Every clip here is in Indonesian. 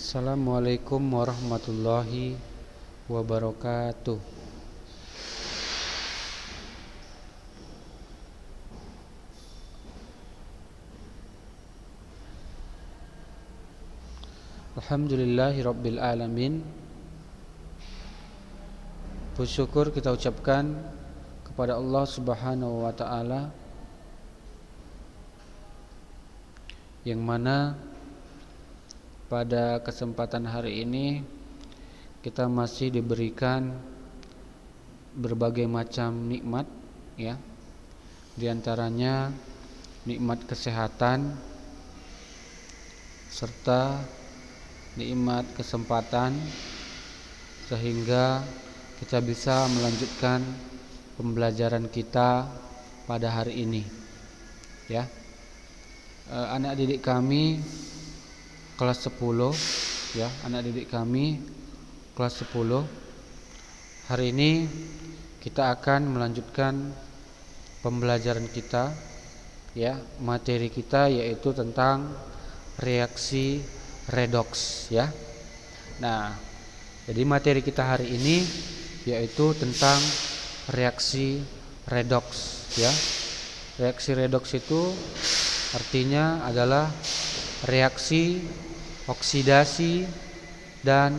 Assalamualaikum warahmatullahi wabarakatuh. Alhamdulillahi rabbil alamin. Bersyukur kita ucapkan kepada Allah Subhanahu wa taala yang mana pada kesempatan hari ini kita masih diberikan berbagai macam nikmat, ya. Di antaranya nikmat kesehatan serta nikmat kesempatan sehingga kita bisa melanjutkan pembelajaran kita pada hari ini, ya. Anak didik kami kelas 10, ya, anak didik kami kelas 10. Hari ini kita akan melanjutkan pembelajaran kita, ya. Materi kita yaitu tentang reaksi redoks, ya. Nah, jadi materi kita hari ini yaitu tentang reaksi redoks, ya. Reaksi redoks itu artinya adalah reaksi oksidasi dan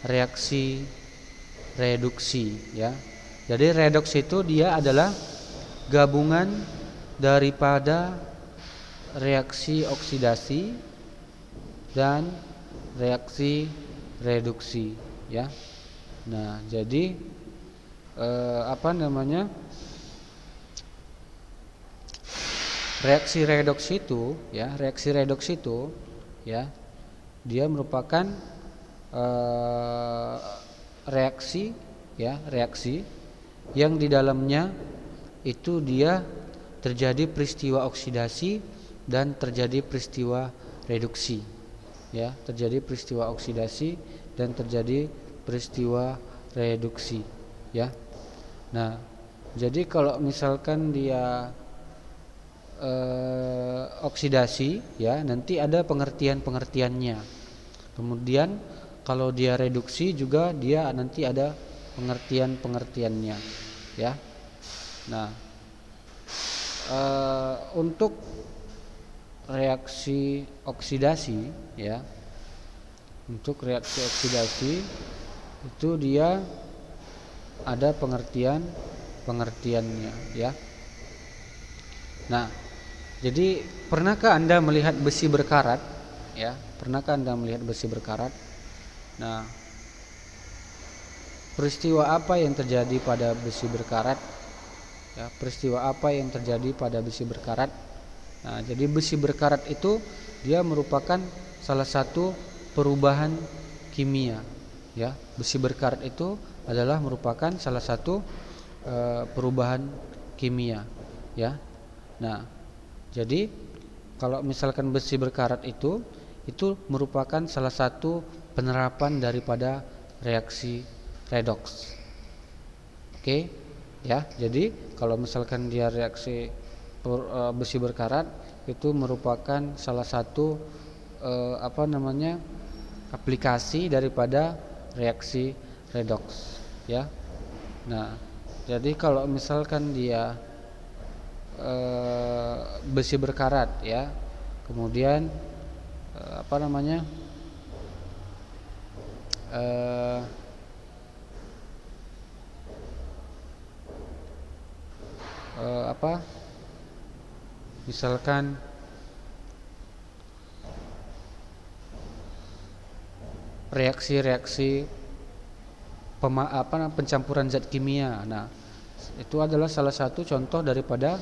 reaksi reduksi, ya. Jadi redoks itu dia adalah gabungan daripada reaksi oksidasi dan reaksi reduksi, ya. Nah, jadi reaksi redoks itu, ya, reaksi redoks itu, ya, dia merupakan reaksi, ya, reaksi yang di dalamnya itu dia terjadi peristiwa oksidasi dan terjadi peristiwa reduksi, ya, terjadi peristiwa oksidasi dan terjadi peristiwa reduksi, ya. Nah, jadi kalau misalkan dia oksidasi, ya, nanti ada pengertiannya. Kemudian kalau dia reduksi juga dia nanti ada pengertiannya, ya. Nah, untuk reaksi oksidasi, ya, untuk reaksi oksidasi itu dia ada pengertiannya, ya. Nah, jadi pernahkah Anda melihat besi berkarat, ya? Pernahkah Anda melihat besi berkarat? Nah, peristiwa apa yang terjadi pada besi berkarat? Ya, peristiwa apa yang terjadi pada besi berkarat? Nah, jadi besi berkarat itu dia merupakan salah satu perubahan kimia, ya. Besi berkarat itu adalah merupakan salah satu perubahan kimia, ya. Nah, jadi kalau misalkan besi berkarat itu merupakan salah satu penerapan daripada reaksi redoks. Oke, ya. Jadi kalau misalkan dia reaksi besi berkarat itu merupakan salah satu aplikasi daripada reaksi redoks, ya. Nah, jadi kalau misalkan dia besi berkarat, ya, kemudian misalkan reaksi-reaksi pencampuran zat kimia. Nah, itu adalah salah satu contoh daripada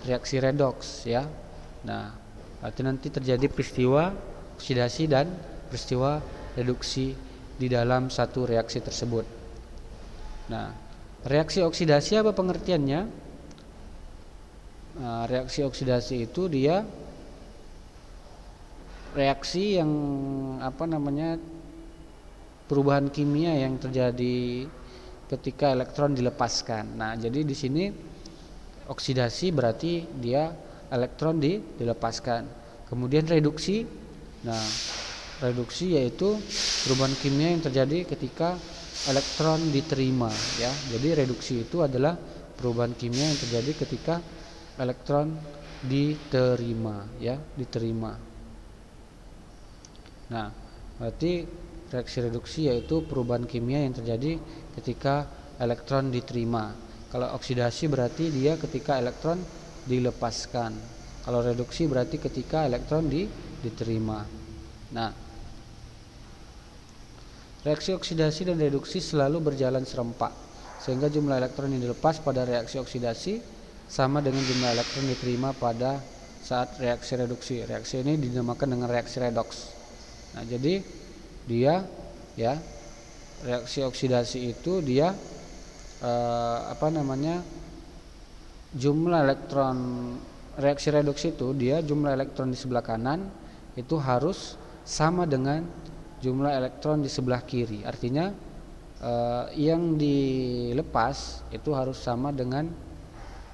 reaksi redoks, ya. Nah, arti nanti terjadi peristiwa oksidasi dan peristiwa reduksi di dalam satu reaksi tersebut. Nah, reaksi oksidasi apa pengertiannya? Nah, reaksi oksidasi itu dia reaksi yang perubahan kimia yang terjadi ketika elektron dilepaskan. Nah, jadi di sini oksidasi berarti dia elektron dilepaskan. Kemudian reduksi. Nah, reduksi yaitu perubahan kimia yang terjadi ketika elektron diterima ya. Jadi reduksi itu adalah perubahan kimia yang terjadi ketika elektron diterima ya, diterima. Nah, berarti reaksi reduksi yaitu perubahan kimia yang terjadi ketika elektron diterima. Kalau oksidasi berarti dia ketika elektron dilepaskan. Kalau reduksi berarti ketika elektron diterima. Nah, reaksi oksidasi dan reduksi selalu berjalan serempak, sehingga jumlah elektron yang dilepas pada reaksi oksidasi sama dengan jumlah elektron diterima pada saat reaksi reduksi. Reaksi ini dinamakan dengan reaksi redoks. Nah, jadi dia ya, reaksi oksidasi itu dia jumlah elektron, reaksi reduksi itu dia jumlah elektron di sebelah kanan itu harus sama dengan jumlah elektron di sebelah kiri. Artinya yang dilepas itu harus sama dengan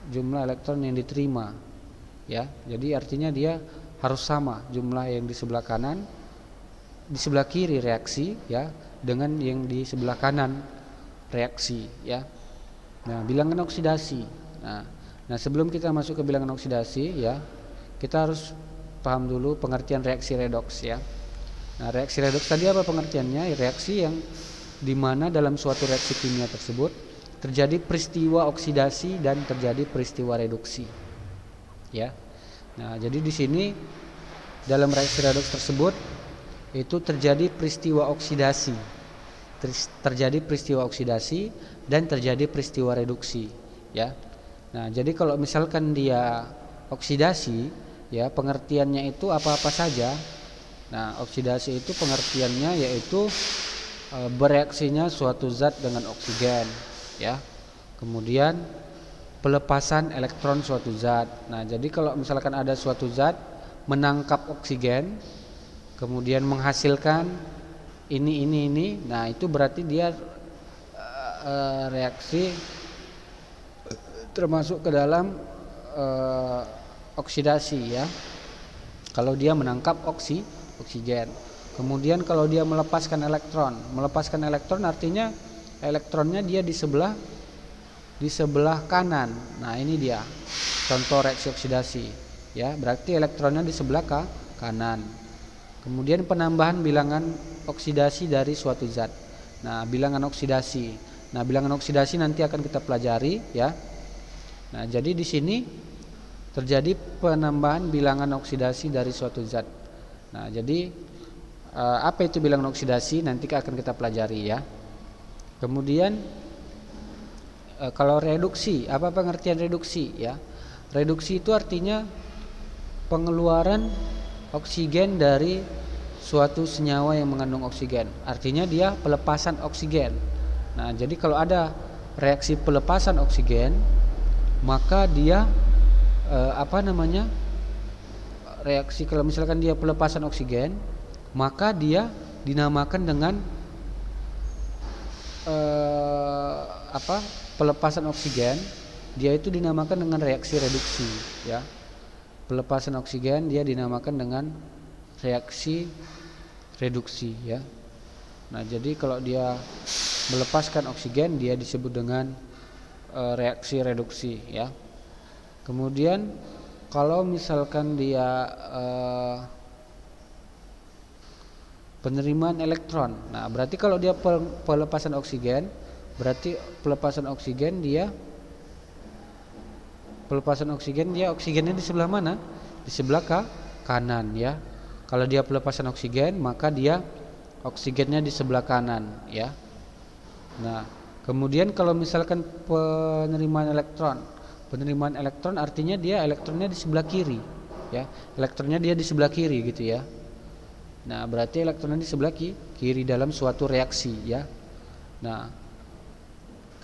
jumlah elektron yang diterima ya. Jadi artinya dia harus sama jumlah yang di sebelah kanan, di sebelah kiri reaksi ya, dengan yang di sebelah kanan reaksi ya. Nah, bilangan oksidasi. Nah, sebelum kita masuk ke bilangan oksidasi ya, kita harus paham dulu pengertian reaksi redoks ya. Nah, reaksi redoks tadi apa pengertiannya? Reaksi yang dimana dalam suatu reaksi kimia tersebut terjadi peristiwa oksidasi dan terjadi peristiwa reduksi ya. Nah, jadi di sini dalam reaksi redoks tersebut itu terjadi peristiwa oksidasi, dan terjadi peristiwa reduksi ya. Nah, jadi kalau misalkan dia oksidasi ya, pengertiannya itu apa-apa saja. Nah, oksidasi itu pengertiannya yaitu bereaksinya suatu zat dengan oksigen ya. Kemudian pelepasan elektron suatu zat. Nah, jadi kalau misalkan ada suatu zat menangkap oksigen kemudian menghasilkan ini, nah itu berarti dia reaksi termasuk ke dalam oksidasi ya. Kalau dia menangkap oksigen. Kemudian kalau dia melepaskan elektron artinya elektronnya dia di sebelah kanan. Nah, ini dia contoh reaksi oksidasi ya, berarti elektronnya di sebelah kanan. Kemudian penambahan bilangan oksidasi dari suatu zat. Nah, bilangan oksidasi nanti akan kita pelajari ya. Nah, jadi di sini terjadi penambahan bilangan oksidasi dari suatu zat. Nah, jadi apa itu bilangan oksidasi nanti akan kita pelajari ya. Kemudian kalau reduksi, apa pengertian reduksi ya? Reduksi itu artinya pengeluaran oksigen dari suatu senyawa yang mengandung oksigen. Artinya dia pelepasan oksigen. Nah, jadi kalau ada reaksi pelepasan oksigen, maka dia reaksi kalau misalkan dia pelepasan oksigen, maka dia dinamakan dengan pelepasan oksigen, dia itu dinamakan dengan reaksi reduksi ya. Pelepasan oksigen dia dinamakan dengan reaksi reduksi ya. Nah, jadi kalau dia melepaskan oksigen dia disebut dengan reaksi reduksi ya. Kemudian kalau misalkan dia penerimaan elektron, nah berarti kalau dia pelepasan oksigen, berarti pelepasan oksigen dia oksigennya di sebelah mana? Di sebelah kanan ya. Kalau dia pelepasan oksigen, maka dia oksigennya di sebelah kanan ya. Nah, kemudian kalau misalkan penerimaan elektron artinya dia elektronnya di sebelah kiri ya. Elektronnya dia di sebelah kiri gitu ya. Nah, berarti elektronnya di sebelah kiri dalam suatu reaksi ya. Nah,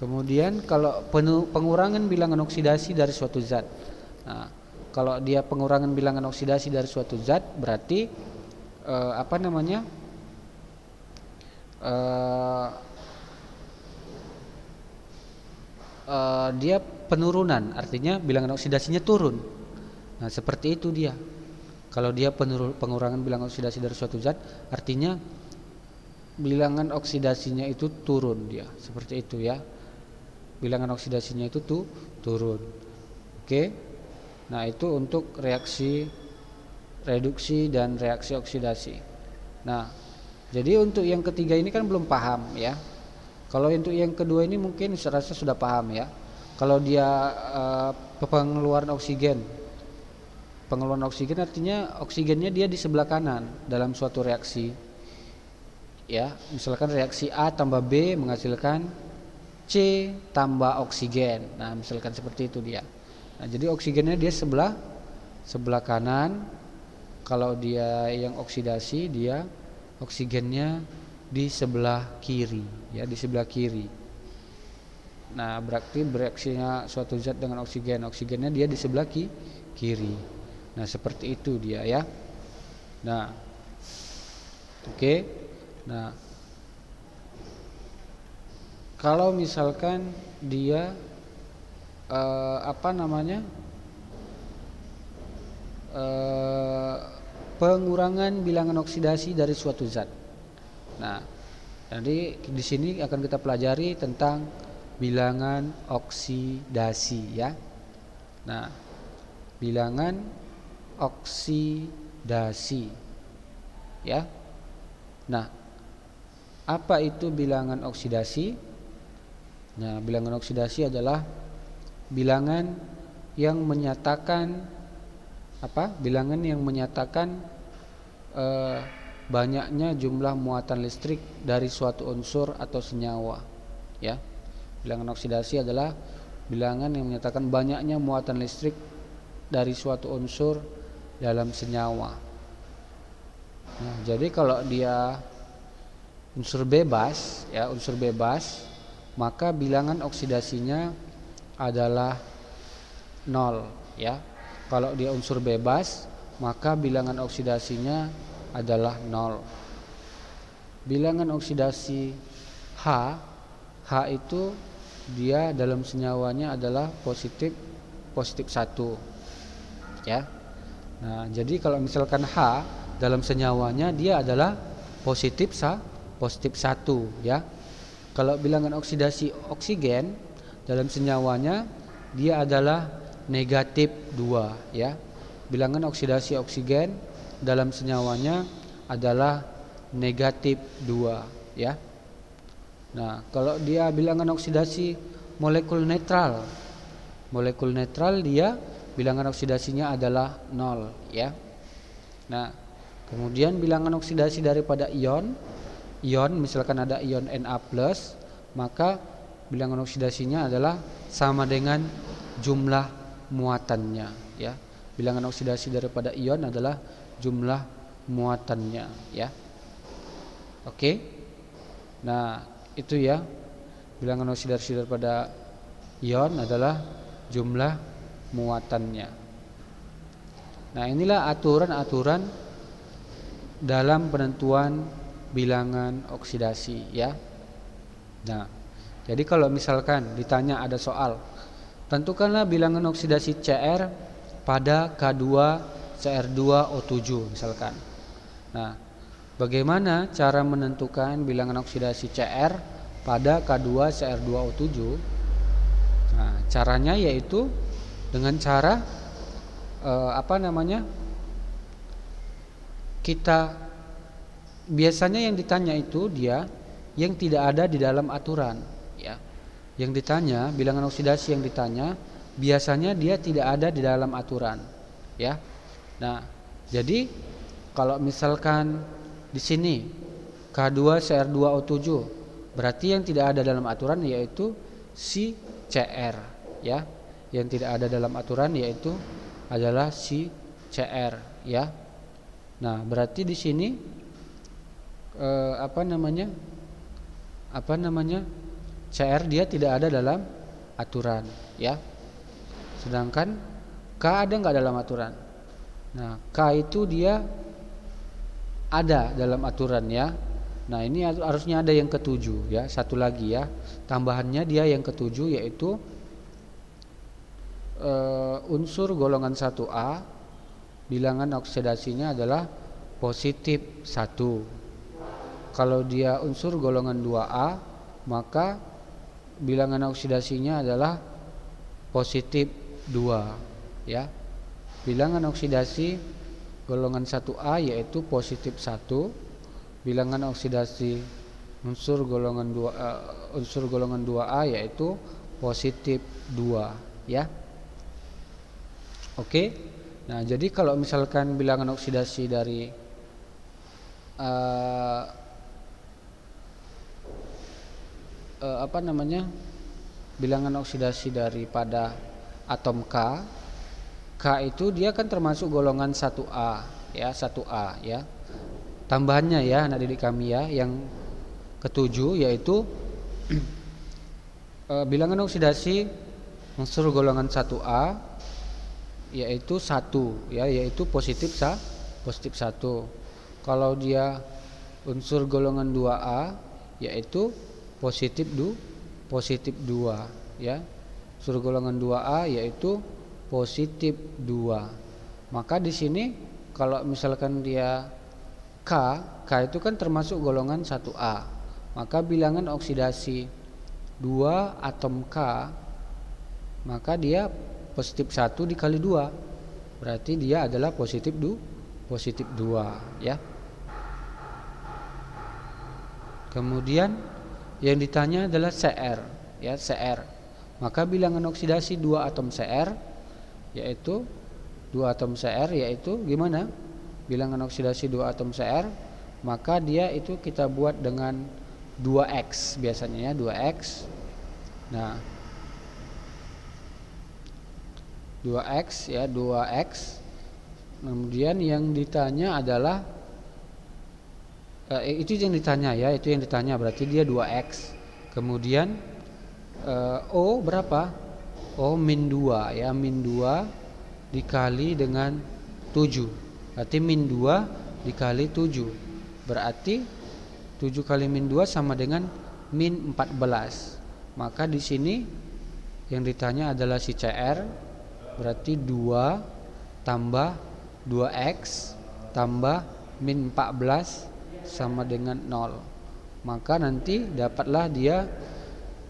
kemudian kalau pengurangan bilangan oksidasi dari suatu zat. Nah, kalau dia pengurangan bilangan oksidasi dari suatu zat berarti dia penurunan, artinya bilangan oksidasinya turun. Nah, seperti itu dia. Kalau dia pengurangan bilangan oksidasi dari suatu zat, artinya bilangan oksidasinya itu turun dia, seperti itu ya. Bilangan oksidasinya itu turun. Oke. Nah, itu untuk reaksi reduksi dan reaksi oksidasi. Nah, jadi untuk yang ketiga ini kan belum paham ya. Kalau untuk yang kedua ini mungkin saya rasa sudah paham ya. Kalau dia pengeluaran oksigen. Pengeluaran oksigen artinya oksigennya dia di sebelah kanan dalam suatu reaksi. Ya, misalkan reaksi A tambah B menghasilkan C tambah oksigen. Nah, misalkan seperti itu dia. Nah, jadi oksigennya dia sebelah kanan. Kalau dia yang oksidasi, dia oksigennya di sebelah kiri, ya, di sebelah kiri. Nah, berarti bereaksinya suatu zat dengan oksigennya dia di sebelah kiri. Nah, seperti itu dia ya. Nah, oke. Nah, kalau misalkan dia pengurangan bilangan oksidasi dari suatu zat. Nah, jadi di sini akan kita pelajari tentang bilangan oksidasi ya. Nah, bilangan oksidasi ya. Nah, apa itu bilangan oksidasi? Nah, bilangan oksidasi adalah bilangan yang menyatakan bilangan yang menyatakan banyaknya jumlah muatan listrik dari suatu unsur atau senyawa ya. Bilangan oksidasi adalah bilangan yang menyatakan banyaknya muatan listrik dari suatu unsur dalam senyawa. Nah, jadi kalau dia unsur bebas ya, maka bilangan oksidasinya adalah 0 ya. Kalau dia unsur bebas, maka bilangan oksidasinya adalah 0. Bilangan oksidasi H itu dia dalam senyawanya adalah positif 1 ya. Nah, jadi kalau misalkan H dalam senyawanya dia adalah positif 1 ya. Kalau bilangan oksidasi oksigen dalam senyawanya dia adalah negatif 2 ya. Bilangan oksidasi oksigen dalam senyawanya adalah negatif 2 ya. Nah, kalau dia bilangan oksidasi molekul netral dia bilangan oksidasinya adalah 0 ya. Nah, kemudian bilangan oksidasi daripada ion misalkan ada ion Na+, maka bilangan oksidasinya adalah sama dengan jumlah muatannya ya. Bilangan oksidasi daripada ion adalah jumlah muatannya ya. Oke. Nah, itu ya. Bilangan oksidasi daripada ion adalah jumlah muatannya. Nah, inilah aturan-aturan dalam penentuan bilangan oksidasi ya. Nah, jadi kalau misalkan ditanya ada soal, tentukanlah bilangan oksidasi Cr pada K2Cr2O7 misalkan. Nah, bagaimana cara menentukan bilangan oksidasi Cr pada K2Cr2O7? Nah, caranya yaitu dengan cara kita biasanya yang ditanya itu dia yang tidak ada di dalam aturan ya. Yang ditanya, bilangan oksidasi yang ditanya biasanya dia tidak ada di dalam aturan ya. Nah, jadi kalau misalkan di sini K2Cr2O7 berarti yang tidak ada dalam aturan yaitu si Cr ya. Yang tidak ada dalam aturan yaitu adalah si Cr ya. Nah, berarti di sini Cr dia tidak ada dalam aturan ya. Sedangkan K ada nggak dalam aturan? Nah, K itu dia ada dalam aturan ya. Nah, ini harusnya ada yang ketujuh ya. Satu lagi ya, tambahannya dia yang ketujuh yaitu unsur golongan 1A bilangan oksidasinya adalah positif 1. Kalau dia unsur golongan 2A, maka bilangan oksidasinya adalah positif 2 ya. Bilangan oksidasi golongan 1A yaitu positif 1. Bilangan oksidasi unsur golongan 2A yaitu positif 2 ya. Oke. Nah, jadi kalau misalkan bilangan oksidasi dari bilangan oksidasi daripada atom K itu dia kan termasuk golongan 1A ya, 1A ya. Tambahannya ya anak didik kami ya, yang ketujuh yaitu bilangan oksidasi unsur golongan 1A yaitu 1 ya, yaitu positif 1. Kalau dia unsur golongan 2A yaitu positif 2 ya. Unsur golongan 2A yaitu positif 2. Maka di sini kalau misalkan dia K itu kan termasuk golongan 1A. Maka bilangan oksidasi 2 atom K, maka dia positif 1 dikali 2. Berarti dia adalah positif 2 ya. Kemudian yang ditanya adalah Cr ya, Cr. Maka bilangan oksidasi 2 atom Cr yaitu 2 atom Cr yaitu gimana? Bilangan oksidasi 2 atom Cr, maka dia itu kita buat dengan 2x biasanya ya, 2x. Nah, 2x ya, 2x. Kemudian yang ditanya adalah itu yang ditanya ya, itu yang ditanya, berarti dia 2x. Kemudian O berapa? O min 2 ya, min 2 dikali dengan 7. Berarti min 2 dikali 7. Berarti 7 kali min 2 sama dengan min 14. Maka di sini yang ditanya adalah si Cr, berarti 2 tambah 2x tambah min 14 sama dengan 0. Maka nanti dapatlah dia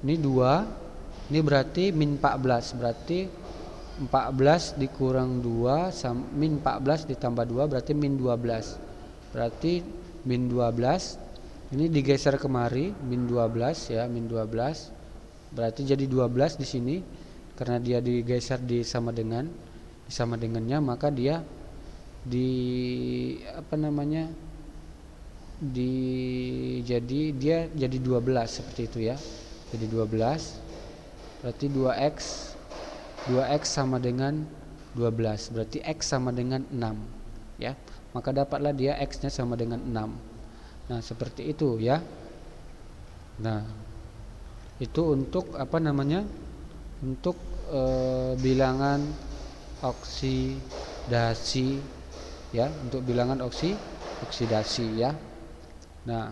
ini 2, ini berarti min 14, berarti 14 dikurang 2 min 14 ditambah 2 berarti min 12. Berarti min 12 ini digeser kemari, min 12 ya, min 12. Berarti jadi 12 di sini karena dia digeser sama dengannya, maka dia dia jadi 12 seperti itu ya. Jadi 12 berarti 2x sama dengan 12, berarti x sama dengan 6 ya. Maka dapatlah dia x-nya sama dengan 6. Nah, seperti itu ya. Nah, itu untuk untuk bilangan oksidasi ya, untuk bilangan oksidasi ya. Nah,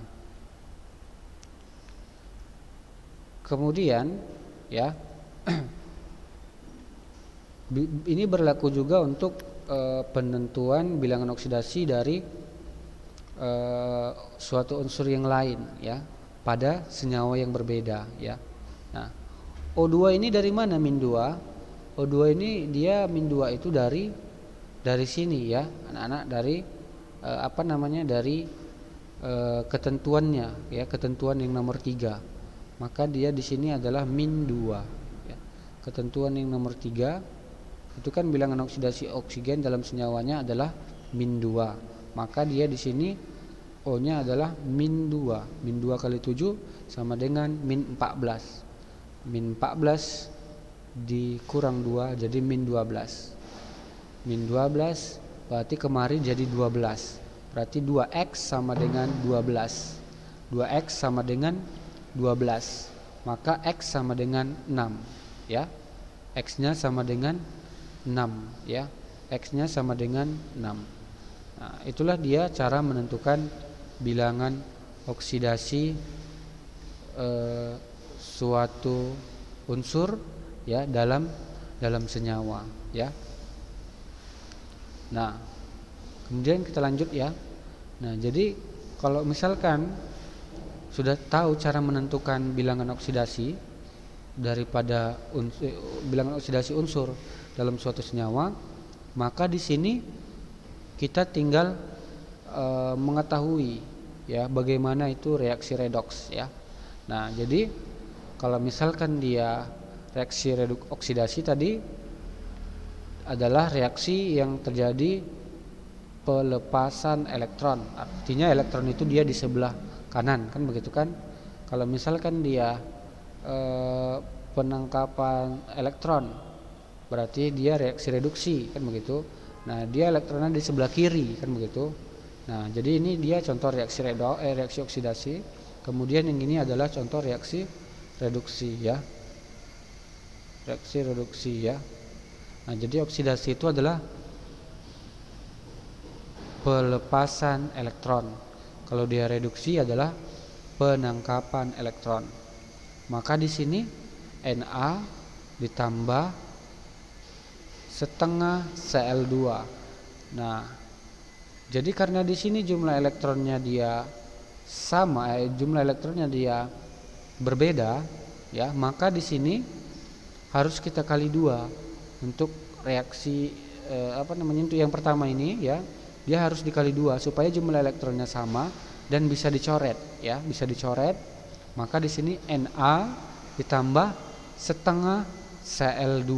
kemudian ya ini berlaku juga untuk penentuan bilangan oksidasi dari suatu unsur yang lain ya, pada senyawa yang berbeda ya. Nah, O2 ini dari mana min 2? O2 ini dia min 2 itu dari sini ya, anak-anak, dari dari ketentuannya ya, ketentuan yang nomor 3. Maka dia di sini adalah min 2 ya. Ketentuan yang nomor 3 itu kan bilangan oksidasi oksigen dalam senyawanya adalah min 2. Maka dia di sini O-nya adalah min 2. Min 2 kali 7 sama dengan min 14. Min 14 dikurang 2 jadi min 12. Min 12 berarti kemari jadi 12. Berarti 2x sama dengan 12. 2x sama dengan 12. Maka x sama dengan 6 ya. X-nya sama dengan 6 ya. X-nya sama dengan 6. Nah, itulah dia cara menentukan bilangan oksidasi suatu unsur ya dalam senyawa ya. Nah, Kemudian kita lanjut ya. Nah, jadi kalau misalkan sudah tahu cara menentukan bilangan oksidasi daripada bilangan oksidasi unsur dalam suatu senyawa, maka di sini kita tinggal mengetahui ya bagaimana itu reaksi redoks ya. Nah, jadi kalau misalkan dia reaksi oksidasi tadi adalah reaksi yang terjadi pelepasan elektron. Artinya elektron itu dia di sebelah kanan, kan begitu kan? Kalau misalkan dia penangkapan elektron, berarti dia reaksi reduksi, kan begitu? Nah, dia elektronnya di sebelah kiri, kan begitu? Nah, jadi ini dia contoh reaksi reaksi oksidasi. Kemudian yang ini adalah contoh reaksi reduksi ya. Reaksi reduksi ya. Nah, jadi oksidasi itu adalah pelepasan elektron. Kalau dia reduksi adalah penangkapan elektron. Maka di sini Na ditambah setengah Cl2. Nah, jadi karena di sini jumlah elektronnya dia sama, jumlah elektronnya dia berbeda, ya, maka di sini harus kita kali 2 untuk reaksi untuk yang pertama ini ya. Dia harus dikali 2 supaya jumlah elektronnya sama dan bisa dicoret ya, bisa dicoret. Maka di sini Na ditambah setengah Cl2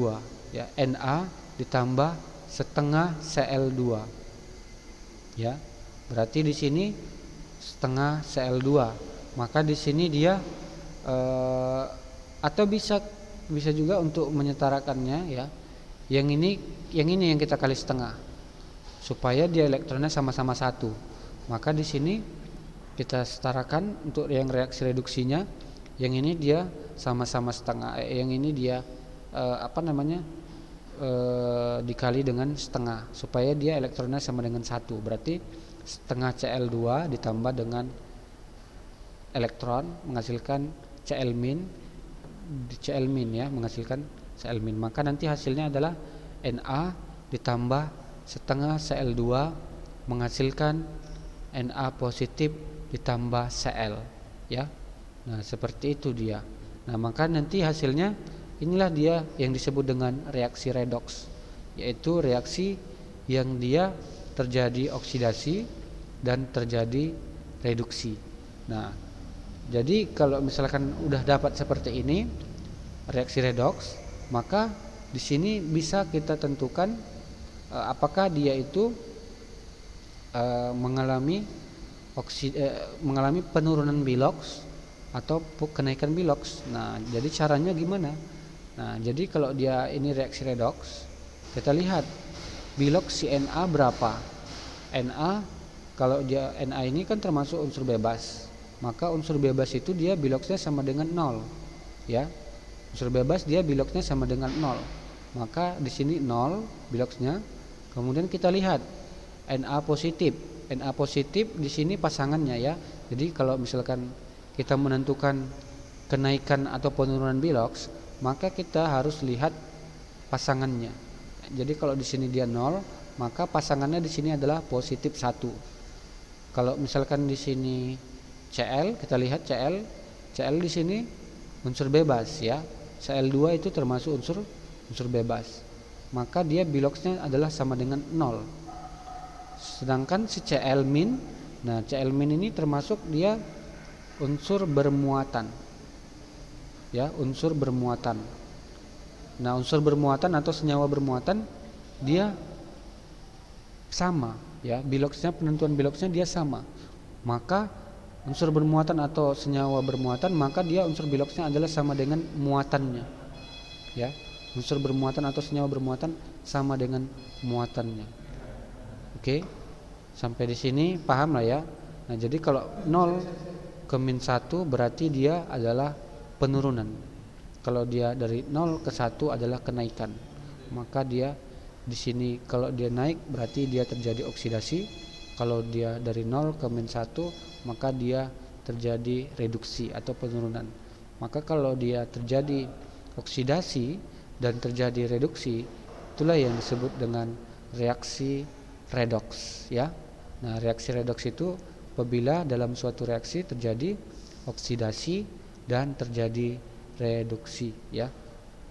ya, Na ditambah setengah Cl2 ya. Berarti di sini setengah Cl2. Maka di sini dia atau bisa juga untuk menyetarakannya ya. Yang ini yang kita kali setengah supaya dia elektronnya sama-sama 1. Maka di sini kita setarakan untuk yang reaksi reduksinya. Yang ini dia sama-sama setengah, yang ini dia dikali dengan setengah supaya dia elektronnya sama dengan 1. Berarti setengah Cl2 ditambah dengan elektron menghasilkan Cl min ya, menghasilkan Cl min. Maka nanti hasilnya adalah Na ditambah setengah Cl2 menghasilkan Na positif ditambah Cl ya. Nah, seperti itu dia. Nah, maka nanti hasilnya inilah dia yang disebut dengan reaksi redoks, yaitu reaksi yang dia terjadi oksidasi dan terjadi reduksi. Nah, jadi kalau misalkan udah dapat seperti ini reaksi redoks, maka di sini bisa kita tentukan apakah dia itu mengalami penurunan biloks atau kenaikan biloks. Nah, jadi caranya gimana? Nah, jadi kalau dia ini reaksi redoks, kita lihat biloks si Na berapa. Na, kalau dia Na ini kan termasuk unsur bebas, maka unsur bebas itu dia biloksnya sama dengan 0 ya. Unsur bebas dia biloksnya sama dengan 0. Maka di sini 0 biloksnya. Kemudian kita lihat Na positif. Na positif di sini pasangannya ya. Jadi kalau misalkan kita menentukan kenaikan atau penurunan biloks, maka kita harus lihat pasangannya. Jadi kalau di sini dia 0, maka pasangannya di sini adalah positif 1. Kalau misalkan di sini Cl, kita lihat Cl di sini unsur bebas ya. Cl2 itu termasuk unsur bebas. Maka dia biloksnya adalah sama dengan 0. Sedangkan si Cl min, nah Cl min ini termasuk dia unsur bermuatan. Ya, unsur bermuatan. Nah, unsur bermuatan atau senyawa bermuatan dia sama ya, biloksnya, penentuan biloksnya dia sama. Maka unsur bermuatan atau senyawa bermuatan, maka dia unsur biloksnya adalah sama dengan muatannya. Ya. Unsur bermuatan atau senyawa bermuatan sama dengan muatannya. Oke. Sampai di sini paham lah ya. Nah, jadi kalau 0 ke min 1 berarti dia adalah penurunan. Kalau dia dari 0 ke 1 adalah kenaikan. Maka dia di sini kalau dia naik berarti dia terjadi oksidasi. Kalau dia dari 0 ke min 1 maka dia terjadi reduksi atau penurunan. Maka kalau dia terjadi oksidasi dan terjadi reduksi, itulah yang disebut dengan reaksi redoks ya. Nah, reaksi redoks itu apabila dalam suatu reaksi terjadi oksidasi dan terjadi reduksi ya.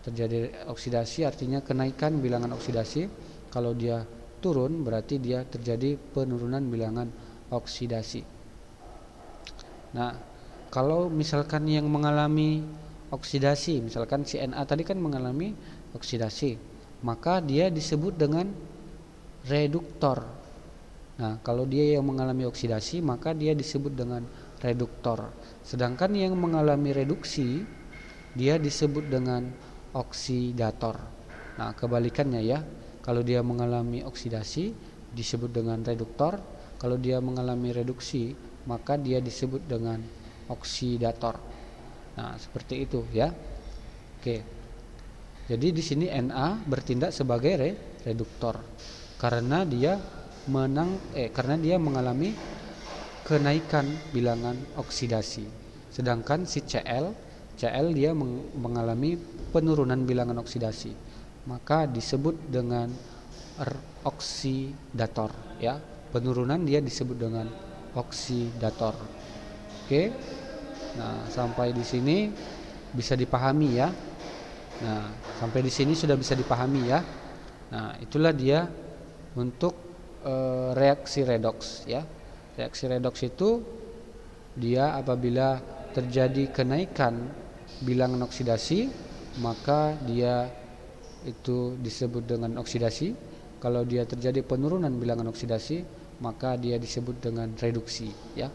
Terjadi oksidasi artinya kenaikan bilangan oksidasi. Kalau dia turun berarti dia terjadi penurunan bilangan oksidasi. Nah, kalau misalkan yang mengalami oksidasi, misalkan si Na tadi kan mengalami oksidasi, maka dia disebut dengan reduktor. Nah, kalau dia yang mengalami oksidasi, maka dia disebut dengan reduktor. Sedangkan yang mengalami reduksi, dia disebut dengan oksidator. Nah, kebalikannya ya. Kalau dia mengalami oksidasi, disebut dengan reduktor. Kalau dia mengalami reduksi, maka dia disebut dengan oksidator. Nah, seperti itu ya. Oke. Jadi di sini Na bertindak sebagai reduktor karena dia mengalami kenaikan bilangan oksidasi. Sedangkan si Cl dia mengalami penurunan bilangan oksidasi. Maka disebut dengan oksidator ya. Penurunan dia disebut dengan oksidator. Oke. Nah, sampai di sini bisa dipahami ya. Nah, sampai di sini sudah bisa dipahami ya. Nah, itulah dia untuk reaksi redoks ya. Reaksi redoks itu dia apabila terjadi kenaikan bilangan oksidasi, maka dia itu disebut dengan oksidasi. Kalau dia terjadi penurunan bilangan oksidasi, maka dia disebut dengan reduksi ya.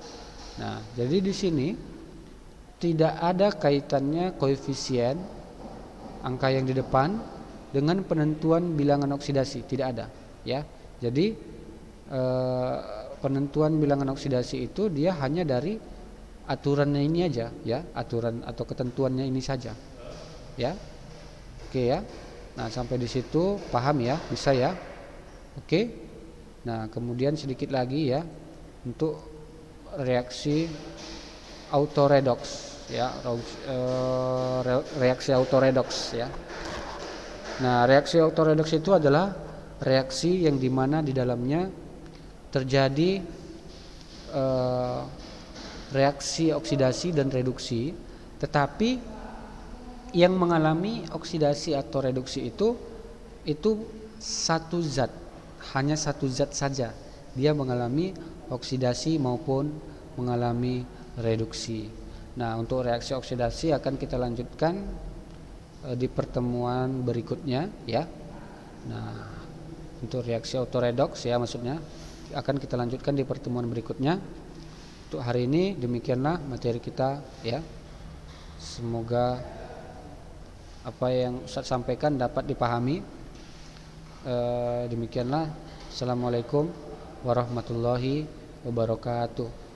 Nah, jadi di sini tidak ada kaitannya koefisien angka yang di depan dengan penentuan bilangan oksidasi, tidak ada ya. Jadi penentuan bilangan oksidasi itu dia hanya dari aturannya ini aja ya, aturan atau ketentuannya ini saja ya. Oke ya. Nah, sampai di situ paham ya, bisa ya. Oke. Nah, kemudian sedikit lagi ya untuk reaksi autoredoks ya, reaksi autoredoks ya. Nah, reaksi autoredoks itu adalah reaksi yang dimana di dalamnya terjadi reaksi oksidasi dan reduksi, tetapi yang mengalami oksidasi atau reduksi itu satu zat, hanya satu zat saja dia mengalami oksidasi maupun mengalami reduksi. Nah, untuk reaksi oksidasi akan kita lanjutkan di pertemuan berikutnya ya. Nah, untuk reaksi autoredoks ya maksudnya akan kita lanjutkan di pertemuan berikutnya. Untuk hari ini demikianlah materi kita ya. Semoga apa yang Ustaz sampaikan dapat dipahami. Demikianlah. Assalamualaikum warahmatullahi wabarakatuh.